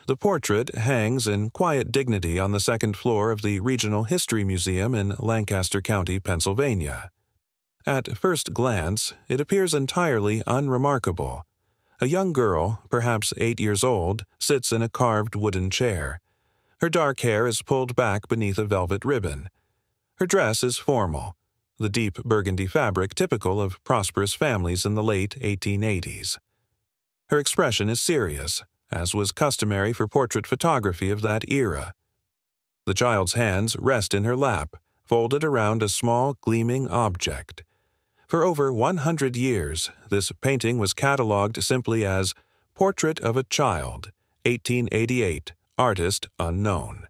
The portrait hangs in quiet dignity on the second floor of the Regional History Museum in Lancaster County, Pennsylvania. At first glance, it appears entirely unremarkable. A young girl, perhaps 8 years old, sits in a carved wooden chair. Her dark hair is pulled back beneath a velvet ribbon. Her dress is formal, the deep burgundy fabric typical of prosperous families in the late 1880s. Her expression is serious, as was customary for portrait photography of that era. The child's hands rest in her lap, folded around a small, gleaming object. For over 100 years, this painting was catalogued simply as Portrait of a Child, 1888, artist unknown.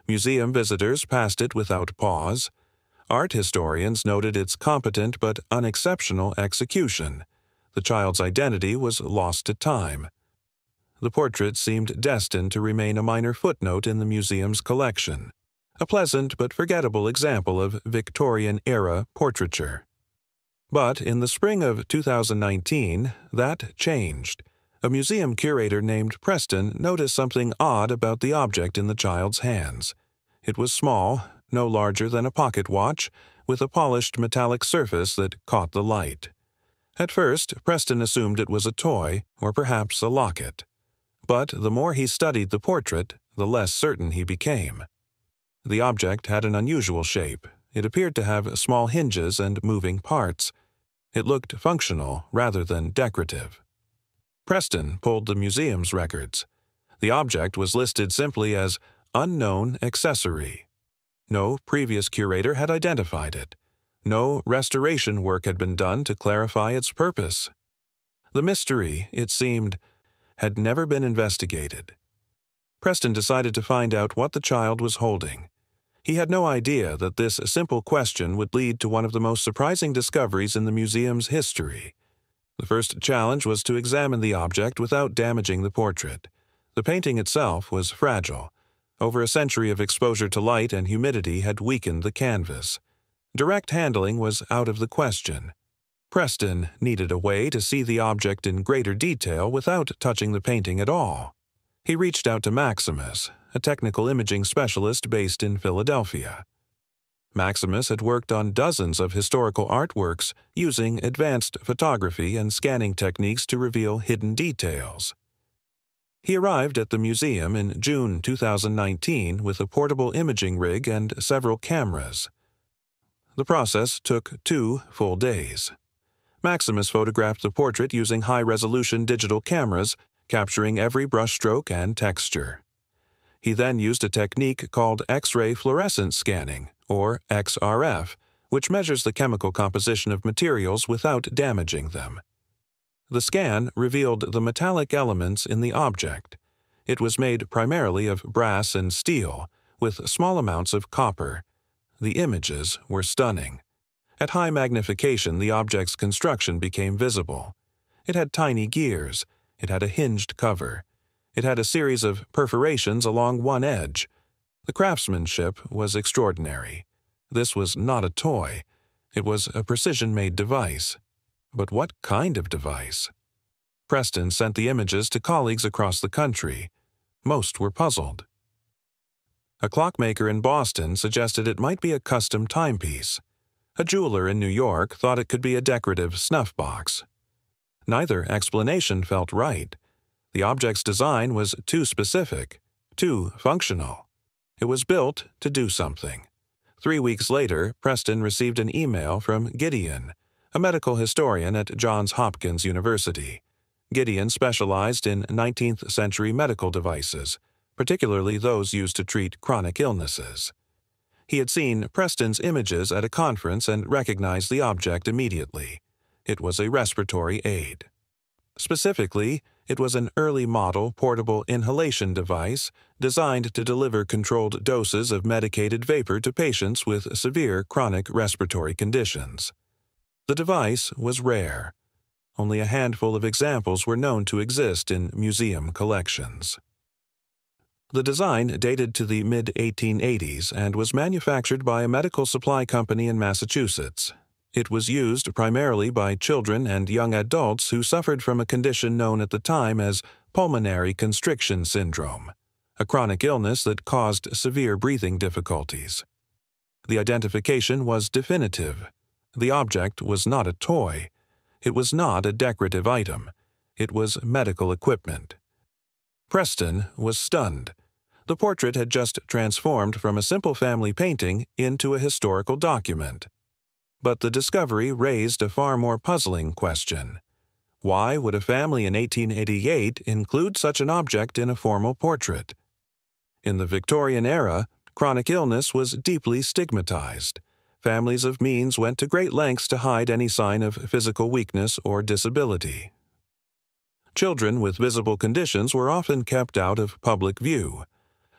Museum visitors passed it without pause. Art historians noted its competent but unexceptional execution. The child's identity was lost to time. The portrait seemed destined to remain a minor footnote in the museum's collection, a pleasant but forgettable example of Victorian-era portraiture. But in the spring of 2019, that changed. A museum curator named Preston noticed something odd about the object in the child's hands. It was small, no larger than a pocket watch, with a polished metallic surface that caught the light. At first, Preston assumed it was a toy, or perhaps a locket. But the more he studied the portrait, the less certain he became. The object had an unusual shape. It appeared to have small hinges and moving parts. It looked functional rather than decorative. Preston pulled the museum's records. The object was listed simply as unknown accessory. No previous curator had identified it. No restoration work had been done to clarify its purpose. The mystery, it seemed, had never been investigated. Preston decided to find out what the child was holding. He had no idea that this simple question would lead to one of the most surprising discoveries in the museum's history. The first challenge was to examine the object without damaging the portrait. The painting itself was fragile. Over a century of exposure to light and humidity had weakened the canvas. Direct handling was out of the question. Preston needed a way to see the object in greater detail without touching the painting at all. He reached out to Maximus, a technical imaging specialist based in Philadelphia. Maximus had worked on dozens of historical artworks using advanced photography and scanning techniques to reveal hidden details. He arrived at the museum in June 2019 with a portable imaging rig and several cameras. The process took 2 full days. Maximus photographed the portrait using high-resolution digital cameras, capturing every brushstroke and texture. He then used a technique called X-ray fluorescence scanning, or XRF, which measures the chemical composition of materials without damaging them. The scan revealed the metallic elements in the object. It was made primarily of brass and steel, with small amounts of copper. The images were stunning. At high magnification, the object's construction became visible. It had tiny gears. It had a hinged cover. It had a series of perforations along one edge. The craftsmanship was extraordinary. This was not a toy. It was a precision-made device. But what kind of device? Preston sent the images to colleagues across the country. Most were puzzled. A clockmaker in Boston suggested it might be a custom timepiece. A jeweler in New York thought it could be a decorative snuff box. Neither explanation felt right. The object's design was too specific, too functional. It was built to do something. 3 weeks later, Preston received an email from Gideon, a medical historian at Johns Hopkins University. Gideon specialized in 19th century medical devices, particularly those used to treat chronic illnesses. He had seen Preston's images at a conference and recognized the object immediately. It was a respiratory aid. Specifically, it was an early model portable inhalation device designed to deliver controlled doses of medicated vapor to patients with severe chronic respiratory conditions. The device was rare. Only a handful of examples were known to exist in museum collections. The design dated to the mid-1880s and was manufactured by a medical supply company in Massachusetts. It was used primarily by children and young adults who suffered from a condition known at the time as pulmonary constriction syndrome, a chronic illness that caused severe breathing difficulties. The identification was definitive. The object was not a toy. It was not a decorative item. It was medical equipment. Preston was stunned. The portrait had just transformed from a simple family painting into a historical document. But the discovery raised a far more puzzling question. Why would a family in 1888 include such an object in a formal portrait? In the Victorian era, chronic illness was deeply stigmatized. Families of means went to great lengths to hide any sign of physical weakness or disability. Children with visible conditions were often kept out of public view.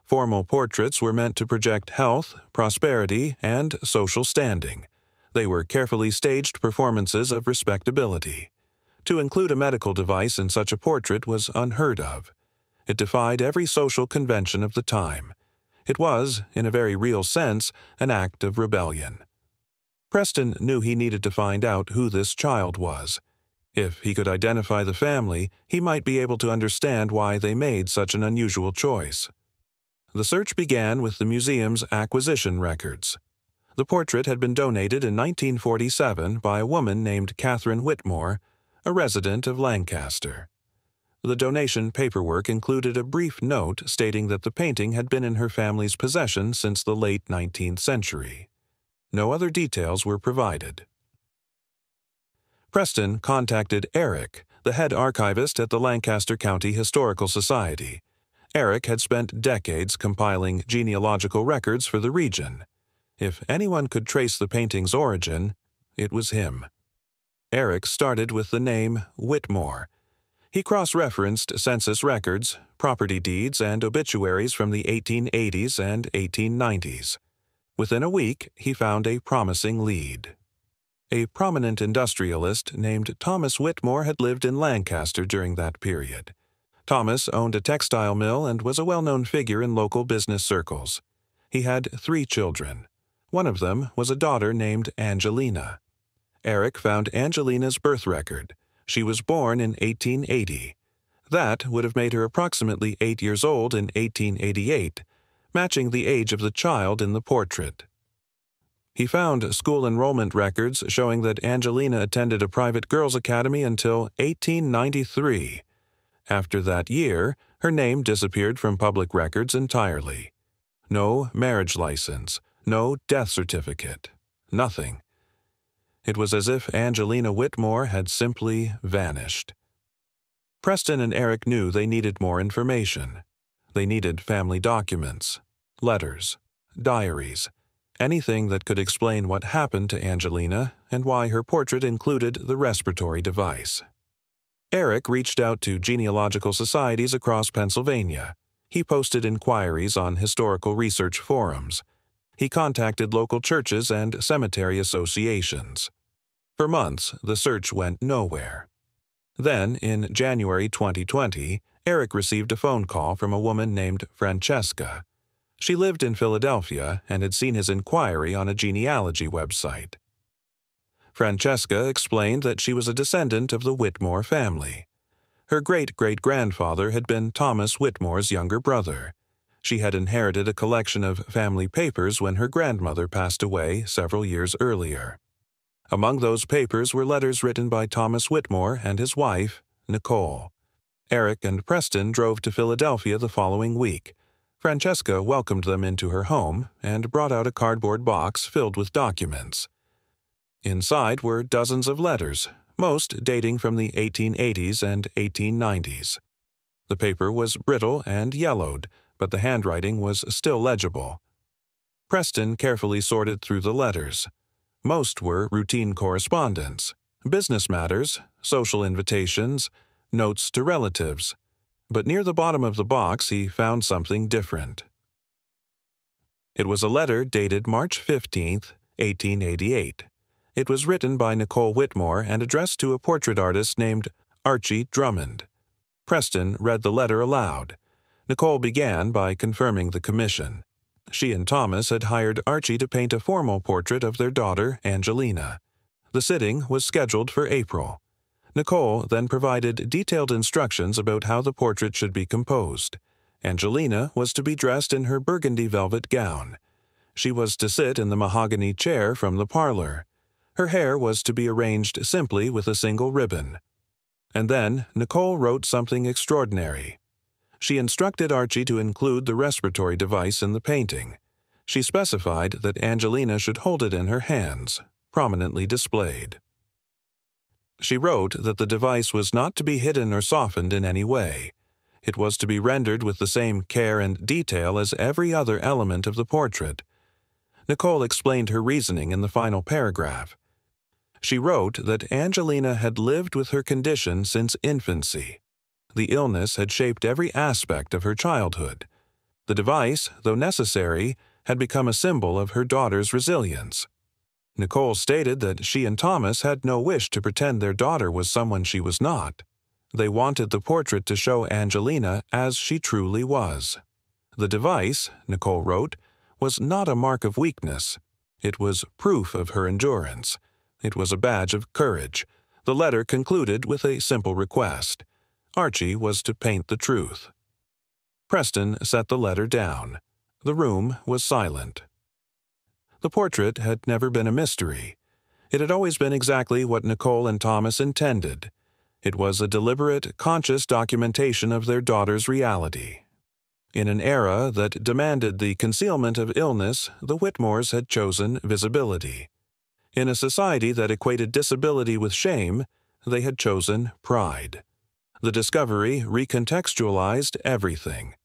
Formal portraits were meant to project health, prosperity, and social standing. They were carefully staged performances of respectability. To include a medical device in such a portrait was unheard of. It defied every social convention of the time. It was, in a very real sense, an act of rebellion. Preston knew he needed to find out who this child was. If he could identify the family, he might be able to understand why they made such an unusual choice. The search began with the museum's acquisition records. The portrait had been donated in 1947 by a woman named Catherine Whitmore, a resident of Lancaster. The donation paperwork included a brief note stating that the painting had been in her family's possession since the late 19th century. No other details were provided. Preston contacted Eric, the head archivist at the Lancaster County Historical Society. Eric had spent decades compiling genealogical records for the region. If anyone could trace the painting's origin, it was him. Eric started with the name Whitmore. He cross-referenced census records, property deeds, and obituaries from the 1880s and 1890s. Within a week, he found a promising lead. A prominent industrialist named Thomas Whitmore had lived in Lancaster during that period. Thomas owned a textile mill and was a well-known figure in local business circles. He had 3 children. One of them was a daughter named Angelina. Eric found Angelina's birth record. She was born in 1880. That would have made her approximately 8 years old in 1888, matching the age of the child in the portrait. He found school enrollment records showing that Angelina attended a private girls' academy until 1893. After that year, her name disappeared from public records entirely. No marriage license, no death certificate, nothing. It was as if Angelina Whitmore had simply vanished. Preston and Eric knew they needed more information. They needed family documents, letters, diaries, anything that could explain what happened to Angelina and why her portrait included the respiratory device. Eric reached out to genealogical societies across Pennsylvania. He posted inquiries on historical research forums. He contacted local churches and cemetery associations. For months, the search went nowhere. Then, in January 2020, Eric received a phone call from a woman named Francesca. She lived in Philadelphia and had seen his inquiry on a genealogy website. Francesca explained that she was a descendant of the Whitmore family. Her great-great-grandfather had been Thomas Whitmore's younger brother. She had inherited a collection of family papers when her grandmother passed away several years earlier. Among those papers were letters written by Thomas Whitmore and his wife, Nicole. Eric and Preston drove to Philadelphia the following week. Francesca welcomed them into her home and brought out a cardboard box filled with documents. Inside were dozens of letters, most dating from the 1880s and 1890s. The paper was brittle and yellowed, but the handwriting was still legible. Preston carefully sorted through the letters. Most were routine correspondence, business matters, social invitations, notes to relatives. But near the bottom of the box he found something different. It was a letter dated March 15, 1888. It was written by Nicole Whitmore and addressed to a portrait artist named Archie Drummond. Preston read the letter aloud. Nicole began by confirming the commission. She and Thomas had hired Archie to paint a formal portrait of their daughter, Angelina. The sitting was scheduled for April. Nicole then provided detailed instructions about how the portrait should be composed. Angelina was to be dressed in her burgundy velvet gown. She was to sit in the mahogany chair from the parlor. Her hair was to be arranged simply with a single ribbon. And then Nicole wrote something extraordinary. She instructed Archie to include the respiratory device in the painting. She specified that Angelina should hold it in her hands, prominently displayed. She wrote that the device was not to be hidden or softened in any way. It was to be rendered with the same care and detail as every other element of the portrait. Nicole explained her reasoning in the final paragraph. She wrote that Angelina had lived with her condition since infancy. The illness had shaped every aspect of her childhood. The device, though necessary, had become a symbol of her daughter's resilience. Nicole stated that she and Thomas had no wish to pretend their daughter was someone she was not. They wanted the portrait to show Angelina as she truly was. The device, Nicole wrote, was not a mark of weakness. It was proof of her endurance. It was a badge of courage. The letter concluded with a simple request. Archie was to paint the truth. Preston set the letter down. The room was silent. The portrait had never been a mystery. It had always been exactly what Nicole and Thomas intended. It was a deliberate, conscious documentation of their daughter's reality. In an era that demanded the concealment of illness, the Whitmores had chosen visibility. In a society that equated disability with shame, they had chosen pride. The discovery recontextualized everything.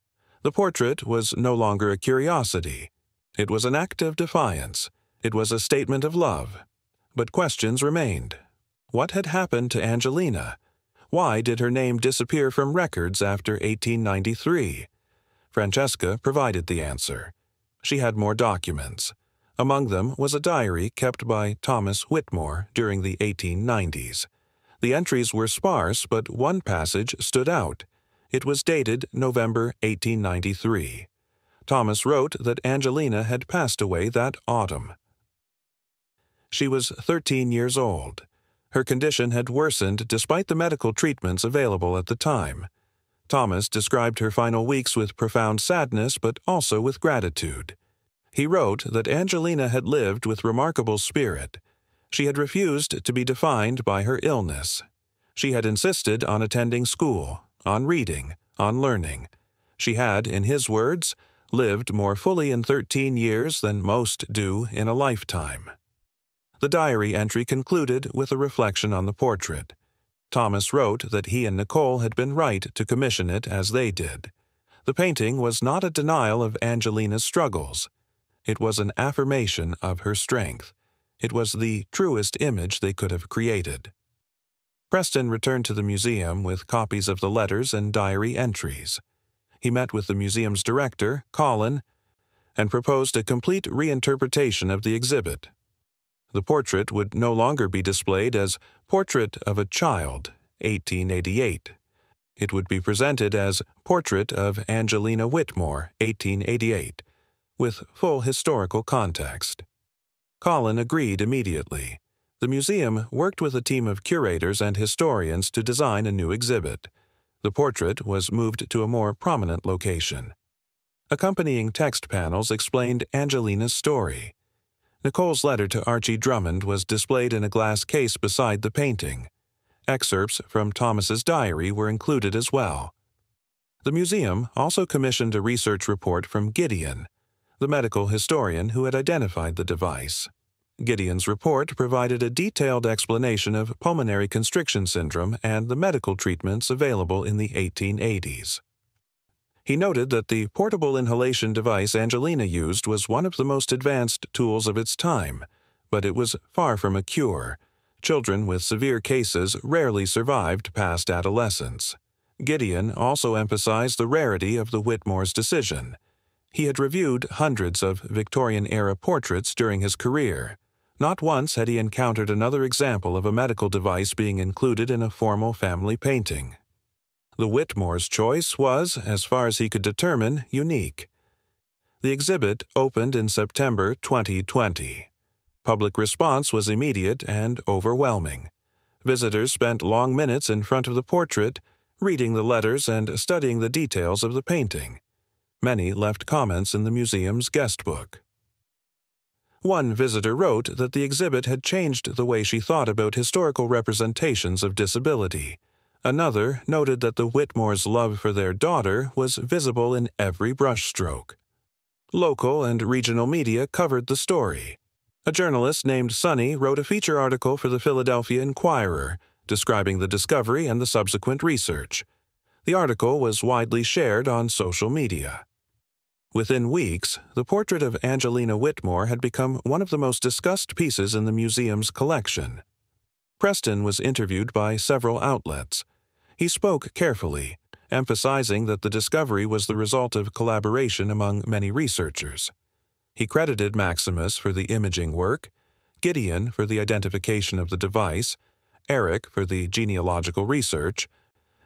The portrait was no longer a curiosity. It was an act of defiance. It was a statement of love. But questions remained. What had happened to Angelina? Why did her name disappear from records after 1893? Francesca provided the answer. She had more documents. Among them was a diary kept by Thomas Whitmore during the 1890s. The entries were sparse, but one passage stood out. It was dated November 1893. Thomas wrote that Angelina had passed away that autumn. She was 13 years old. Her condition had worsened despite the medical treatments available at the time. Thomas described her final weeks with profound sadness but also with gratitude. He wrote that Angelina had lived with remarkable spirit. She had refused to be defined by her illness. She had insisted on attending school, on reading, on learning. She had, in his words, lived more fully in 13 years than most do in a lifetime. The diary entry concluded with a reflection on the portrait. Thomas wrote that he and Nicole had been right to commission it as they did. The painting was not a denial of Angelina's struggles. It was an affirmation of her strength. It was the truest image they could have created. Preston returned to the museum with copies of the letters and diary entries. He met with the museum's director, Colin, and proposed a complete reinterpretation of the exhibit. The portrait would no longer be displayed as Portrait of a Child, 1888. It would be presented as Portrait of Angelina Whitmore, 1888, with full historical context. Colin agreed immediately. The museum worked with a team of curators and historians to design a new exhibit. The portrait was moved to a more prominent location. Accompanying text panels explained Angelina's story. Nicole's letter to Archie Drummond was displayed in a glass case beside the painting. Excerpts from Thomas's diary were included as well. The museum also commissioned a research report from Gideon, the medical historian who had identified the device. Gideon's report provided a detailed explanation of pulmonary constriction syndrome and the medical treatments available in the 1880s. He noted that the portable inhalation device Angelina used was one of the most advanced tools of its time, but it was far from a cure. Children with severe cases rarely survived past adolescence. Gideon also emphasized the rarity of the Whitmore's decision. He had reviewed hundreds of Victorian-era portraits during his career. Not once had he encountered another example of a medical device being included in a formal family painting. The Whitmore's choice was, as far as he could determine, unique. The exhibit opened in September 2020. Public response was immediate and overwhelming. Visitors spent long minutes in front of the portrait, reading the letters and studying the details of the painting. Many left comments in the museum's guest book. One visitor wrote that the exhibit had changed the way she thought about historical representations of disability. Another noted that the Whitmores' love for their daughter was visible in every brushstroke. Local and regional media covered the story. A journalist named Sonny wrote a feature article for the Philadelphia Inquirer, describing the discovery and the subsequent research. The article was widely shared on social media. Within weeks, the portrait of Angelina Whitmore had become one of the most discussed pieces in the museum's collection. Preston was interviewed by several outlets. He spoke carefully, emphasizing that the discovery was the result of collaboration among many researchers. He credited Maximus for the imaging work, Gideon for the identification of the device, Eric for the genealogical research,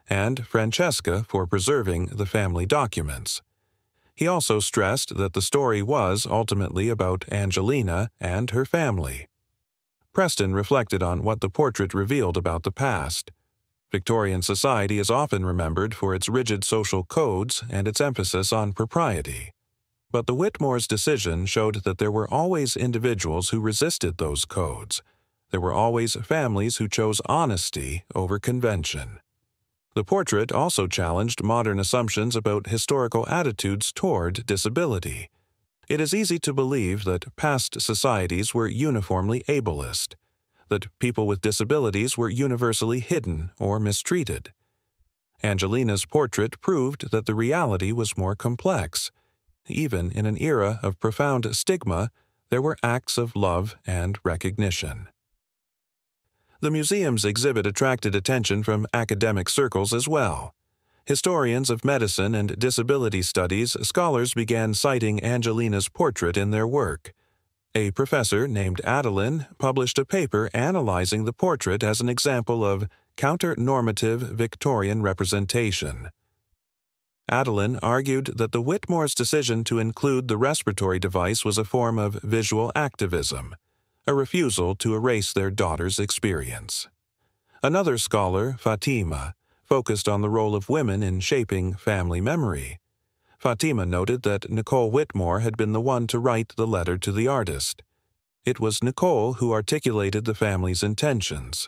and Francesca for preserving the family documents. He also stressed that the story was ultimately about Angelina and her family. Preston reflected on what the portrait revealed about the past. Victorian society is often remembered for its rigid social codes and its emphasis on propriety. But the Whitmores' decision showed that there were always individuals who resisted those codes. There were always families who chose honesty over convention. The portrait also challenged modern assumptions about historical attitudes toward disability. It is easy to believe that past societies were uniformly ableist, that people with disabilities were universally hidden or mistreated. Angelina's portrait proved that the reality was more complex. Even in an era of profound stigma, there were acts of love and recognition. The museum's exhibit attracted attention from academic circles as well. Historians of medicine and disability studies scholars began citing Angelina's portrait in their work. A professor named Adeline published a paper analyzing the portrait as an example of counter-normative Victorian representation. Adeline argued that the Whitmores' decision to include the respiratory device was a form of visual activism, a refusal to erase their daughter's experience. Another scholar, Fatima, focused on the role of women in shaping family memory. Fatima noted that Nicole Whitmore had been the one to write the letter to the artist. It was Nicole who articulated the family's intentions.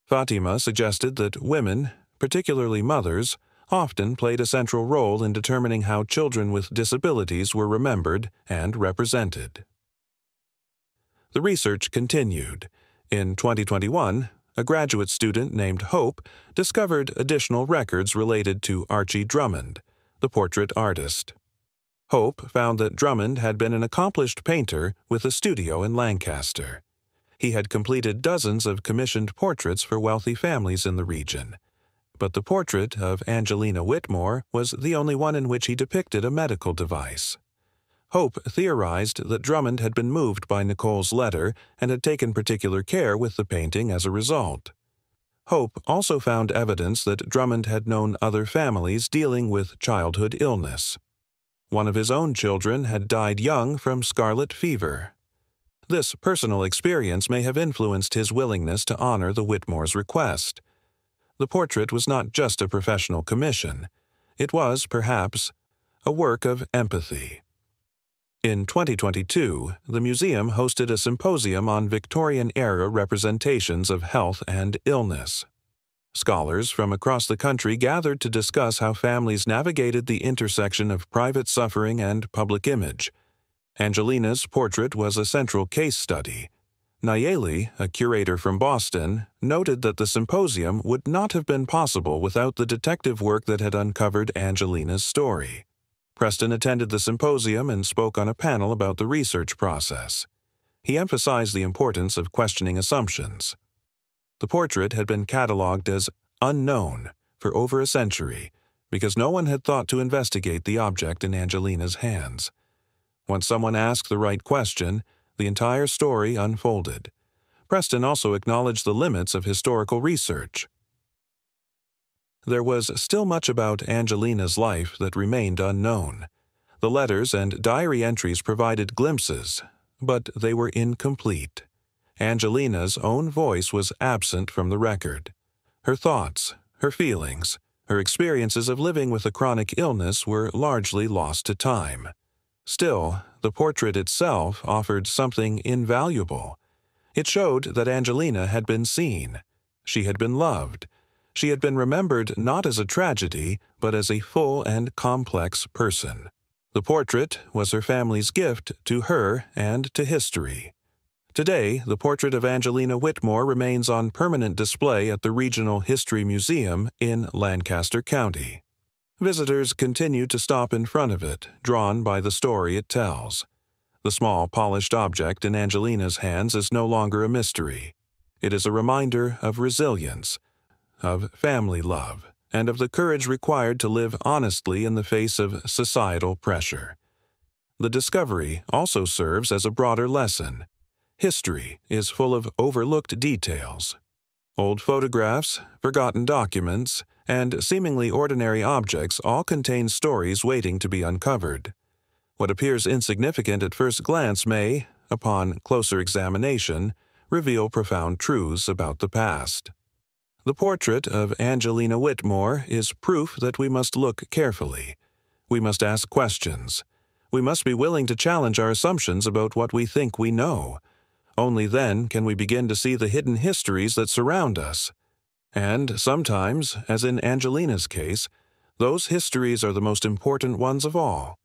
Fatima suggested that women, particularly mothers, often played a central role in determining how children with disabilities were remembered and represented. The research continued. In 2021, a graduate student named Hope discovered additional records related to Archie Drummond, the portrait artist. Hope found that Drummond had been an accomplished painter with a studio in Lancaster. He had completed dozens of commissioned portraits for wealthy families in the region. But the portrait of Angelina Whitmore was the only one in which he depicted a medical device. Hope theorized that Drummond had been moved by Nicole's letter and had taken particular care with the painting as a result. Hope also found evidence that Drummond had known other families dealing with childhood illness. One of his own children had died young from scarlet fever. This personal experience may have influenced his willingness to honor the Whitmores' request. The portrait was not just a professional commission. It was, perhaps, a work of empathy. In 2022, the museum hosted a symposium on Victorian-era representations of health and illness. Scholars from across the country gathered to discuss how families navigated the intersection of private suffering and public image. Angelina's portrait was a central case study. Nayeli, a curator from Boston, noted that the symposium would not have been possible without the detective work that had uncovered Angelina's story. Preston attended the symposium and spoke on a panel about the research process. He emphasized the importance of questioning assumptions. The portrait had been catalogued as unknown for over a century because no one had thought to investigate the object in Angelina's hands. Once someone asked the right question, the entire story unfolded. Preston also acknowledged the limits of historical research. There was still much about Angelina's life that remained unknown. The letters and diary entries provided glimpses, but they were incomplete. Angelina's own voice was absent from the record. Her thoughts, her feelings, her experiences of living with a chronic illness were largely lost to time. Still, the portrait itself offered something invaluable. It showed that Angelina had been seen. She had been loved. She had been remembered not as a tragedy, but as a full and complex person. The portrait was her family's gift to her and to history. Today, the portrait of Angelina Whitmore remains on permanent display at the Regional History Museum in Lancaster County. Visitors continue to stop in front of it, drawn by the story it tells. The small, polished object in Angelina's hands is no longer a mystery. It is a reminder of resilience, of family love, and of the courage required to live honestly in the face of societal pressure. The discovery also serves as a broader lesson. History is full of overlooked details. Old photographs, forgotten documents, and seemingly ordinary objects all contain stories waiting to be uncovered. What appears insignificant at first glance may, upon closer examination, reveal profound truths about the past. The portrait of Angelina Whitmore is proof that we must look carefully. We must ask questions. We must be willing to challenge our assumptions about what we think we know. Only then can we begin to see the hidden histories that surround us. And sometimes, as in Angelina's case, those histories are the most important ones of all.